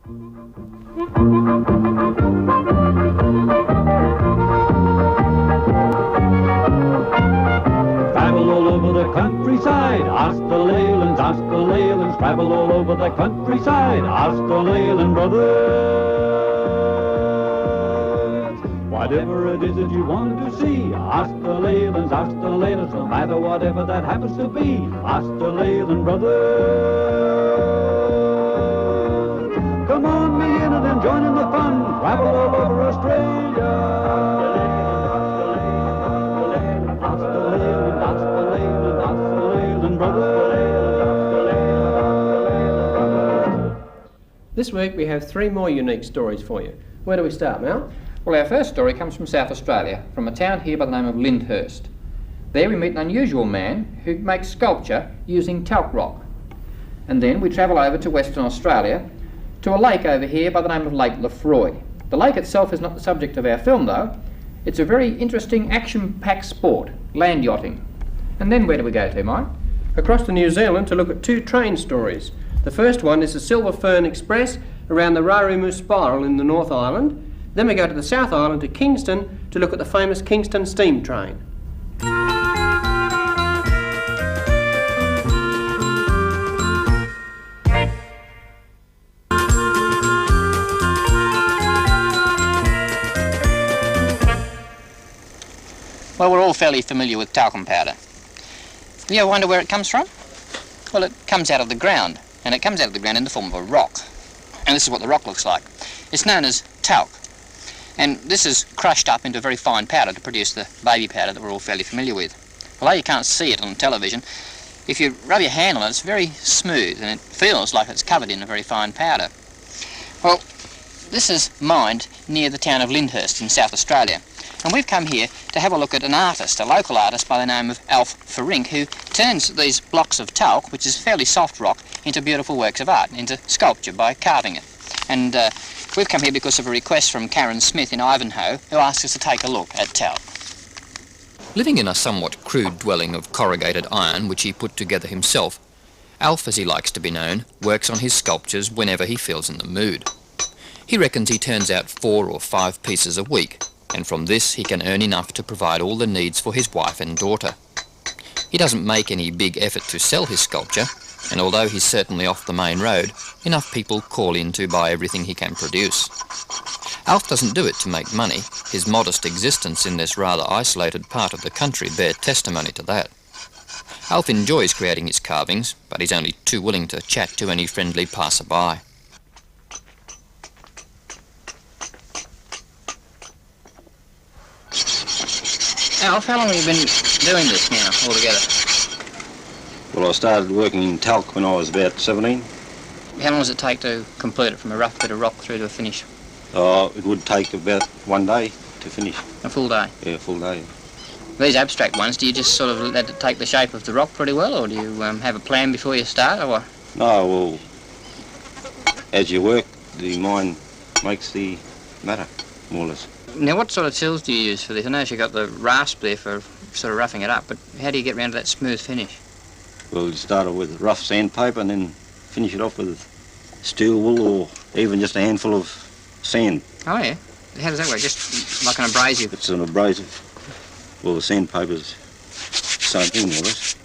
Travel all over the countryside, ask the Leylands, ask the Leylands. Travel all over the countryside, ask the Leyland Brothers. Whatever it is that you want to see, ask the Leylands, ask the Leylands. No matter whatever that happens to be, ask the Leyland Brothers. Come on, be in it and join in the fun. Travel all over Australia. This week we have 3 more unique stories for you. Where do we start, Mal? Well, our first story comes from South Australia, from a town here by the name of Lyndhurst. There we meet an unusual man who makes sculpture using talc rock. And then we travel over to Western Australia, to a lake over here by the name of Lake Lefroy. The lake itself is not the subject of our film though. It's a very interesting action-packed sport, land yachting. And then where do we go to, Mike? Across to New Zealand to look at 2 train stories. The first one is the Silver Fern Express around the Rarumu Spiral in the North Island. Then we go to the South Island to Kingston to look at the famous Kingston steam train. Well, we're all fairly familiar with talcum powder. You ever wonder where it comes from? Well, it comes out of the ground, and it comes out of the ground in the form of a rock. And this is what the rock looks like. It's known as talc. And this is crushed up into very fine powder to produce the baby powder that we're all fairly familiar with. Although you can't see it on television, if you rub your hand on it, it's very smooth, and it feels like it's covered in a very fine powder. Well, this is mined near the town of Lyndhurst in South Australia. And we've come here to have a look at an artist, a local artist by the name of Alf Ferrink, who turns these blocks of talc, which is fairly soft rock, into beautiful works of art, into sculpture by carving it. And we've come here because of a request from Karen Smith in Ivanhoe, who asked us to take a look at talc. Living in a somewhat crude dwelling of corrugated iron, which he put together himself, Alf, as he likes to be known, works on his sculptures whenever he feels in the mood. He reckons he turns out 4 or 5 pieces a week, and from this he can earn enough to provide all the needs for his wife and daughter. He doesn't make any big effort to sell his sculpture, and although he's certainly off the main road, enough people call in to buy everything he can produce. Alf doesn't do it to make money. His modest existence in this rather isolated part of the country bear testimony to that. Alf enjoys creating his carvings, but he's only too willing to chat to any friendly passer-by. Alf, how long have you been doing this now, altogether? Well, I started working in talc when I was about 17. How long does it take to complete it from a rough bit of rock through to a finish? It would take about 1 day to finish. A full day? Yeah, a full day. These abstract ones, do you just sort of let it take the shape of the rock pretty well, or do you have a plan before you start, or what? No, well, as you work, the mind makes the matter, more or less. Now, what sort of tools do you use for this? I notice you've got the rasp there for sort of roughing it up, but how do you get round to that smooth finish? Well, you start off with rough sandpaper and then finish it off with steel wool or even just a handful of sand. Oh, yeah? How does that work? Just like an abrasive? It's an abrasive. Well, the sandpaper's the same thing, more or less.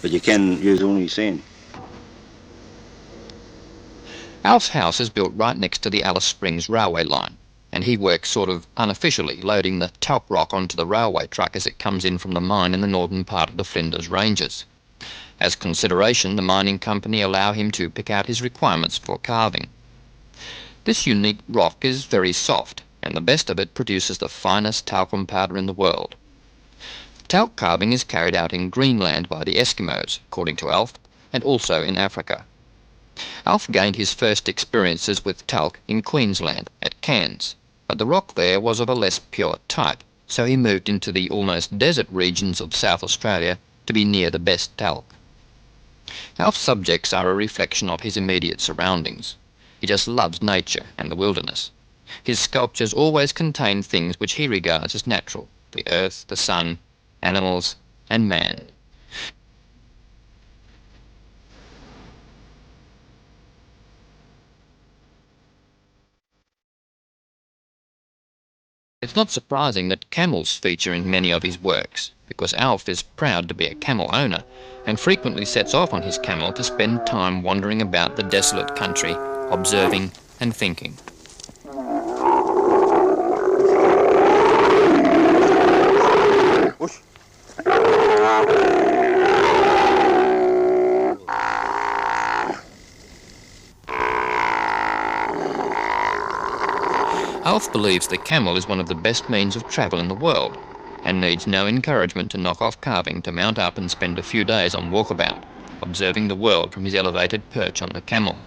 But you can use only sand. Alf's house is built right next to the Alice Springs railway line, and he works sort of unofficially, loading the talc rock onto the railway truck as it comes in from the mine in the northern part of the Flinders Ranges. As consideration, the mining company allow him to pick out his requirements for carving. This unique rock is very soft, and the best of it produces the finest talcum powder in the world. Talc carving is carried out in Greenland by the Eskimos, according to Alf, and also in Africa. Alf gained his first experiences with talc in Queensland, at Cairns, but the rock there was of a less pure type, so he moved into the almost desert regions of South Australia to be near the best talc. Alf's subjects are a reflection of his immediate surroundings. He just loves nature and the wilderness. His sculptures always contain things which he regards as natural: the earth, the sun, animals, and man. It's not surprising that camels feature in many of his works, because Alf is proud to be a camel owner and frequently sets off on his camel to spend time wandering about the desolate country, observing and thinking. Alf believes the camel is one of the best means of travel in the world and needs no encouragement to knock off calving to mount up and spend a few days on walkabout, observing the world from his elevated perch on the camel.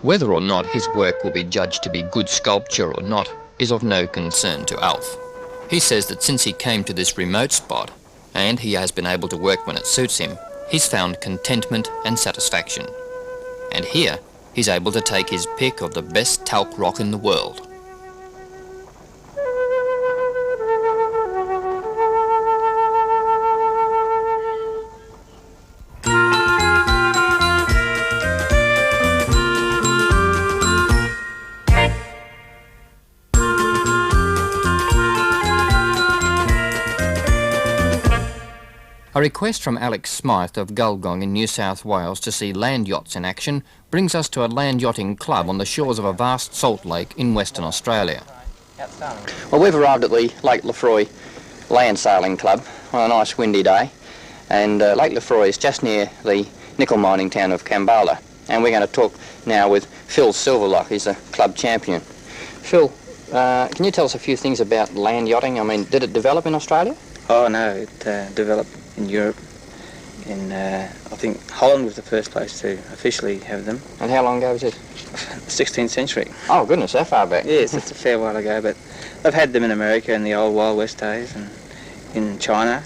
Whether or not his work will be judged to be good sculpture or not is of no concern to Alf. He says that since he came to this remote spot, and he has been able to work when it suits him, he's found contentment and satisfaction. And here, he's able to take his pick of the best talc rock in the world. A request from Alex Smythe of Gulgong in New South Wales to see land yachts in action brings us to a land yachting club on the shores of a vast salt lake in Western Australia. Well, we've arrived at the Lake Lefroy Land Sailing Club on a nice windy day, and Lake Lefroy is just near the nickel mining town of Kambalda, and we're going to talk now with Phil Silverlock. He's a club champion. Phil, can you tell us a few things about land yachting? I mean, did it develop in Australia? Oh no, it developed in Europe. I think Holland was the first place to officially have them. And how long ago was it? 16th century. Oh goodness, that far back. Yes, it's a fair while ago, but they've had them in America in the old Wild West days, and in China,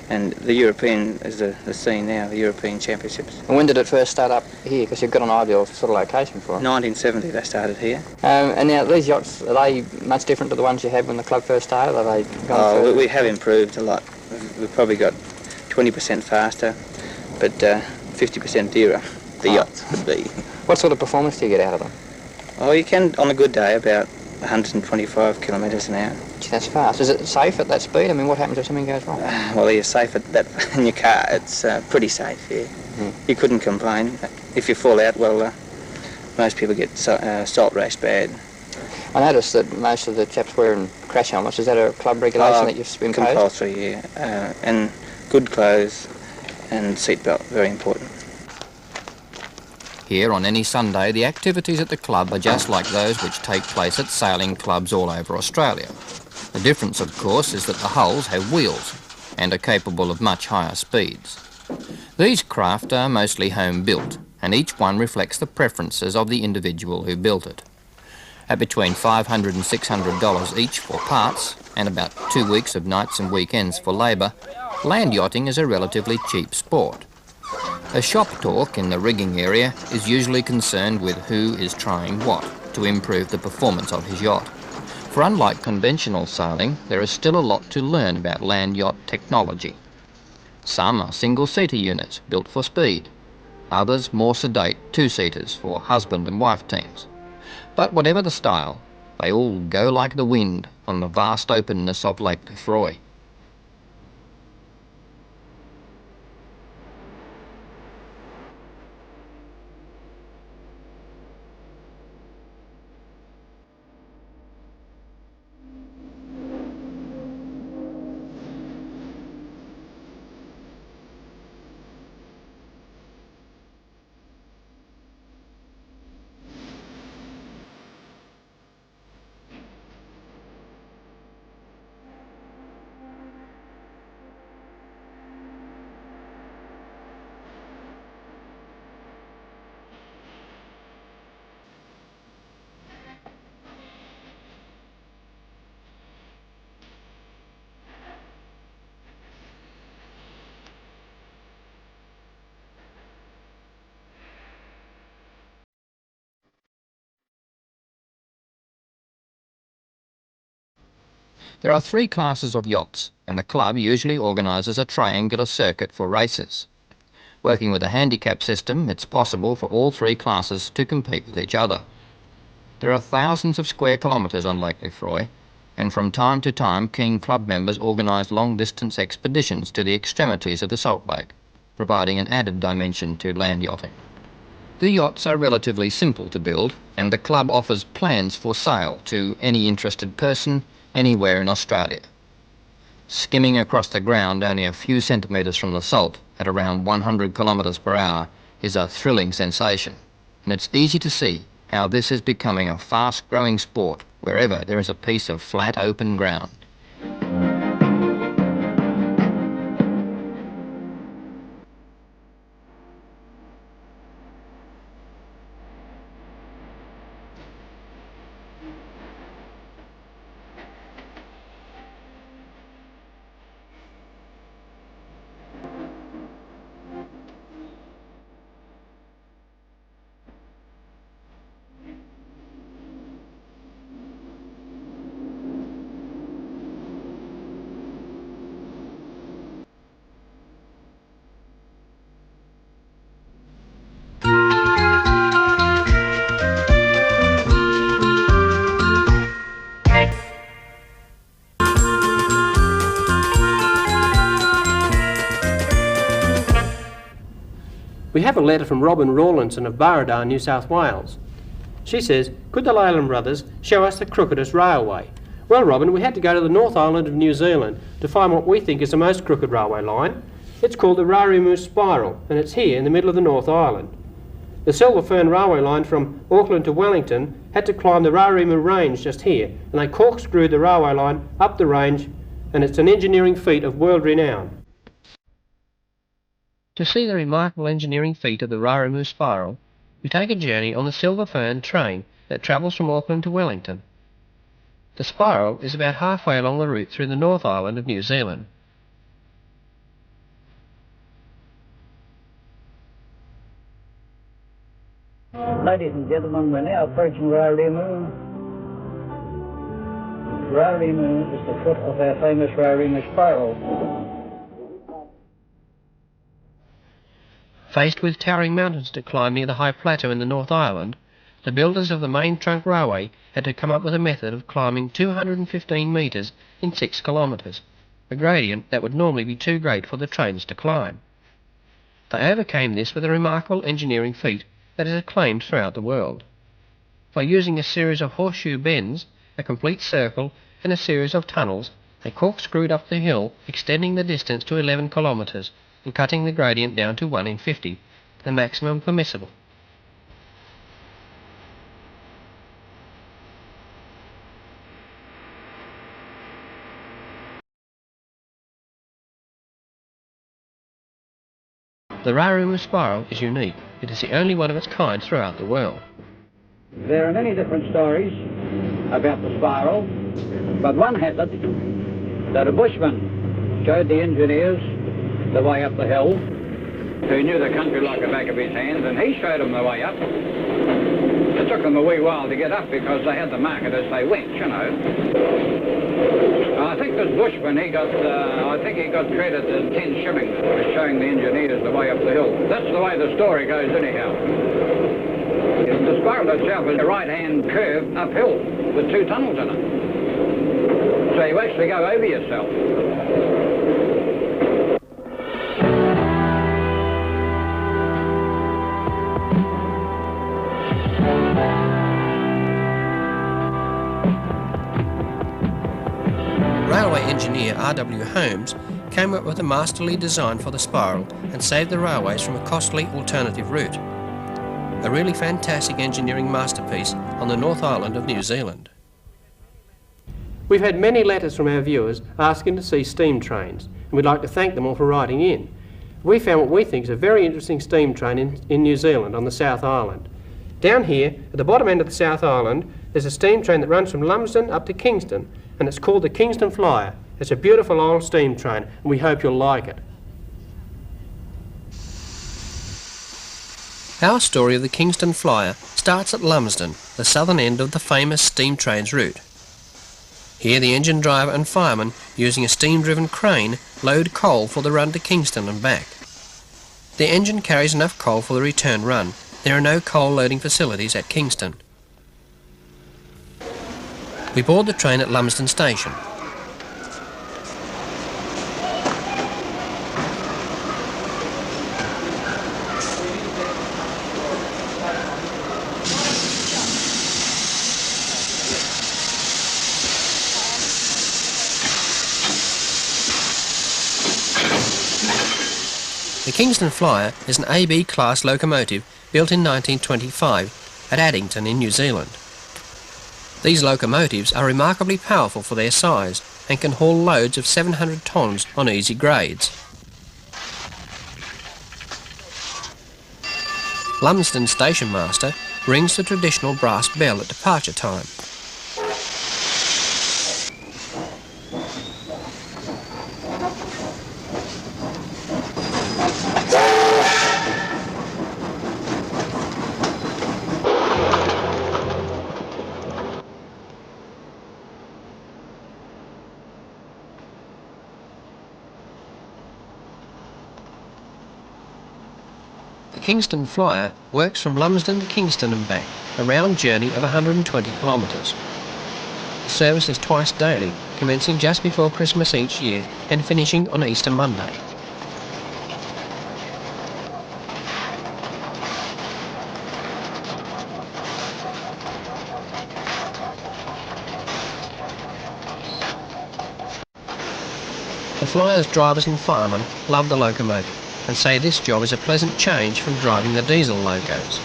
and the European is the scene now, the European Championships. And when did it first start up here? Because you've got an ideal sort of location for it. 1970 they started here. And now these yachts, are they much different to the ones you had when the club first started? Are they gone we have improved a lot. We've probably got 20% faster, but 50% dearer, the yachts would be. What sort of performance do you get out of them? Oh, you can, on a good day, about 125 kilometres an hour. Gee, that's fast. Is it safe at that speed? I mean, what happens if something goes wrong? Well, you're safe at that in your car. It's pretty safe, yeah. You couldn't complain. If you fall out, well, most people get salt rash bad. I noticed that most of the chaps wearing crash helmets. Is that a club regulation that you've imposed? Compulsory, yeah. And good clothes and seatbelt, very important. Here on any Sunday, the activities at the club are just like those which take place at sailing clubs all over Australia. The difference, of course, is that the hulls have wheels and are capable of much higher speeds. These craft are mostly home-built, and each one reflects the preferences of the individual who built it. At between $500 and $600 each for parts, and about 2 weeks of nights and weekends for labour, land yachting is a relatively cheap sport. A shop talk in the rigging area is usually concerned with who is trying what to improve the performance of his yacht. For unlike conventional sailing, there is still a lot to learn about land yacht technology. Some are single-seater units built for speed, others more sedate two-seaters for husband and wife teams. But whatever the style, they all go like the wind on the vast openness of Lake Lefroy. There are 3 classes of yachts, and the club usually organises a triangular circuit for races. Working with a handicap system, it's possible for all 3 classes to compete with each other. There are thousands of square kilometres on Lake Lefroy, and from time to time keen club members organise long-distance expeditions to the extremities of the salt lake, providing an added dimension to land yachting. The yachts are relatively simple to build, and the club offers plans for sale to any interested person anywhere in Australia. Skimming across the ground only a few centimetres from the salt at around 100 kilometres per hour is a thrilling sensation, and it's easy to see how this is becoming a fast-growing sport wherever there is a piece of flat open ground. We have a letter from Robin Rawlinson of Burradar, New South Wales. She says, could the Leyland Brothers show us the crookedest railway? Well, Robin, we had to go to the North Island of New Zealand to find what we think is the most crooked railway line. It's called the Rarimu Spiral, and it's here in the middle of the North Island. The Silver Fern railway line from Auckland to Wellington had to climb the Rarimu range just here, and they corkscrewed the railway line up the range, and it's an engineering feat of world renown. To see the remarkable engineering feat of the Rarimu Spiral, we take a journey on the Silver Fern train that travels from Auckland to Wellington. The spiral is about halfway along the route through the North Island of New Zealand. Ladies and gentlemen, we're now approaching Rarimu. Rarimu is the foot of our famous Rarimu Spiral. Faced with towering mountains to climb near the high plateau in the North Island, the builders of the main trunk railway had to come up with a method of climbing 215 metres in 6 kilometres, a gradient that would normally be too great for the trains to climb. They overcame this with a remarkable engineering feat that is acclaimed throughout the world. By using a series of horseshoe bends, a complete circle, and a series of tunnels, they corkscrewed up the hill, extending the distance to 11 kilometres, and cutting the gradient down to 1 in 50, the maximum permissible. The Rarimu Spiral is unique. It is the only one of its kind throughout the world. There are many different stories about the spiral, but one has it that a bushman showed the engineers the way up the hill, who knew the country like the back of his hand, and he showed them the way up. It took them a wee while to get up because they had to mark it as they went, you know. I think this bushman, I think he got credit in 10 shillings for showing the engineers the way up the hill. That's the way the story goes anyhow. The spiral itself is a right-hand curve uphill with 2 tunnels in it. So you actually go over yourself. Railway engineer R.W. Holmes came up with a masterly design for the spiral and saved the railways from a costly alternative route. A really fantastic engineering masterpiece on the North Island of New Zealand. We've had many letters from our viewers asking to see steam trains, and we'd like to thank them all for writing in. We found what we think is a very interesting steam train in New Zealand on the South Island. Down here, at the bottom end of the South Island, there's a steam train that runs from Lumsden up to Kingston, and it's called the Kingston Flyer. It's a beautiful old steam train, and we hope you'll like it. Our story of the Kingston Flyer starts at Lumsden, the southern end of the famous steam trains route. Here the engine driver and fireman, using a steam-driven crane, load coal for the run to Kingston and back. The engine carries enough coal for the return run. There are no coal loading facilities at Kingston. We board the train at Lumsden station. The Kingston Flyer is an AB class locomotive built in 1925 at Addington in New Zealand. These locomotives are remarkably powerful for their size and can haul loads of 700 tonnes on easy grades. Lumsden station master rings the traditional brass bell at departure time. The Kingston Flyer works from Lumsden to Kingston and back, a round journey of 120 kilometres. The service is twice daily, commencing just before Christmas each year and finishing on Easter Monday. The Flyer's drivers and firemen love the locomotive and say this job is a pleasant change from driving the diesel locos.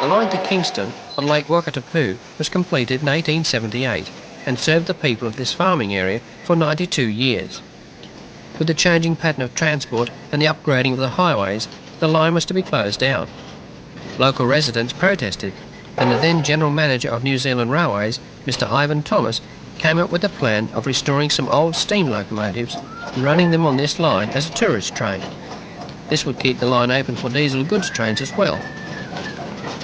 The line to Kingston on Lake Wakatipu was completed in 1878 and served the people of this farming area for 92 years. With the changing pattern of transport and the upgrading of the highways, the line was to be closed down. Local residents protested, and the then General Manager of New Zealand Railways, Mr. Ivan Thomas, came up with a plan of restoring some old steam locomotives and running them on this line as a tourist train. This would keep the line open for diesel goods trains as well.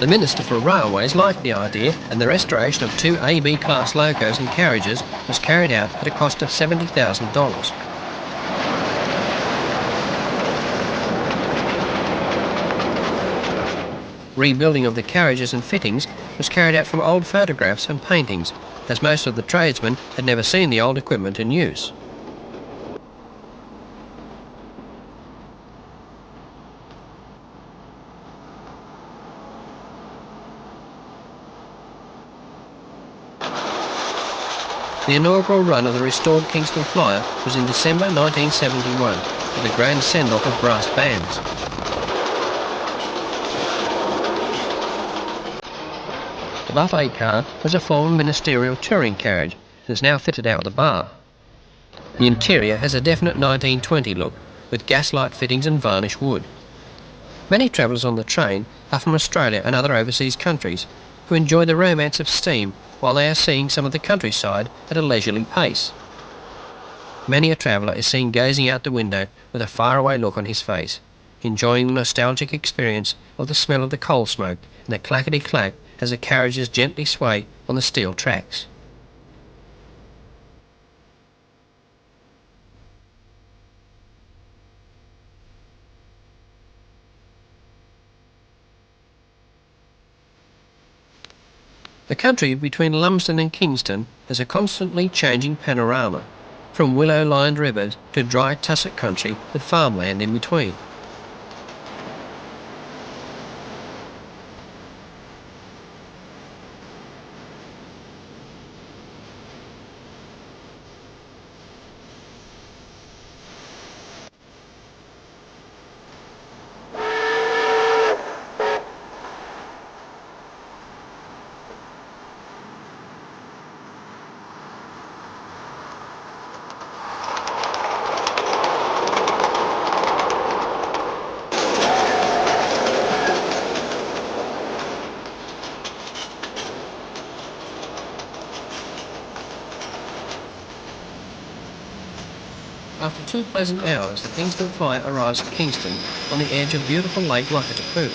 The Minister for Railways liked the idea, and the restoration of 2 AB class locos and carriages was carried out at a cost of $70,000. Rebuilding of the carriages and fittings was carried out from old photographs and paintings, as most of the tradesmen had never seen the old equipment in use. The inaugural run of the restored Kingston Flyer was in December 1971, with a grand send-off of brass bands. The buffet car was a former ministerial touring carriage and is now fitted out with a bar. The interior has a definite 1920 look, with gaslight fittings and varnished wood. Many travellers on the train are from Australia and other overseas countries, who enjoy the romance of steam while they are seeing some of the countryside at a leisurely pace. Many a traveller is seen gazing out the window with a faraway look on his face, enjoying the nostalgic experience of the smell of the coal smoke and the clackety-clack as the carriages gently sway on the steel tracks. The country between Lumsden and Kingston is a constantly changing panorama, from willow-lined rivers to dry tussock country with farmland in between. After 2 pleasant hours, the Kingston Flyer arrives at Kingston on the edge of beautiful Lake Lefroy.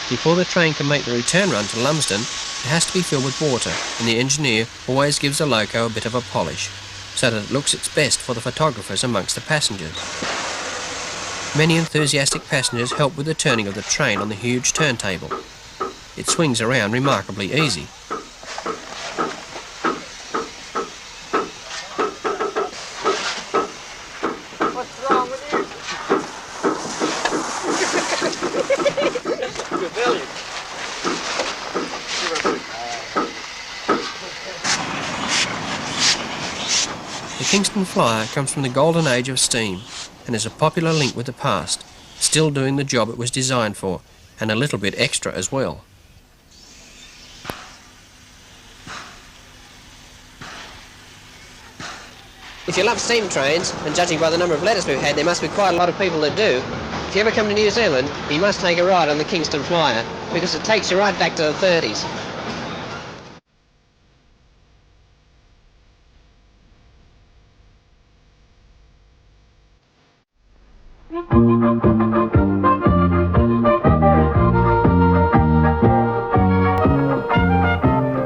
Before the train can make the return run to Lumsden, it has to be filled with water, and the engineer always gives the loco a bit of a polish, so that it looks its best for the photographers amongst the passengers. Many enthusiastic passengers help with the turning of the train on the huge turntable. It swings around remarkably easy. What's wrong with you? The Kingston Flyer comes from the golden age of steam and is a popular link with the past, still doing the job it was designed for, and a little bit extra as well. If you love steam trains, and judging by the number of letters we've had, there must be quite a lot of people that do. If you ever come to New Zealand, you must take a ride on the Kingston Flyer, because it takes you right back to the 30s.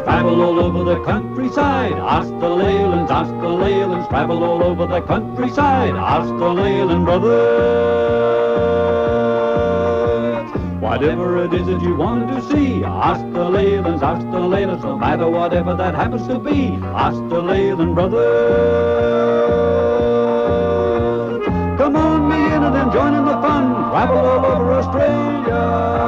Travel all over the countryside, ask the Leylands, ask the Leylands. Travel all over the countryside, ask the Leyland Brothers. Whatever it is that you want to see, ask the Leylands, ask the Leylands. No matter whatever that happens to be, ask the Leyland Brothers. Come on, me in and then join in the fun. Travel all over Australia.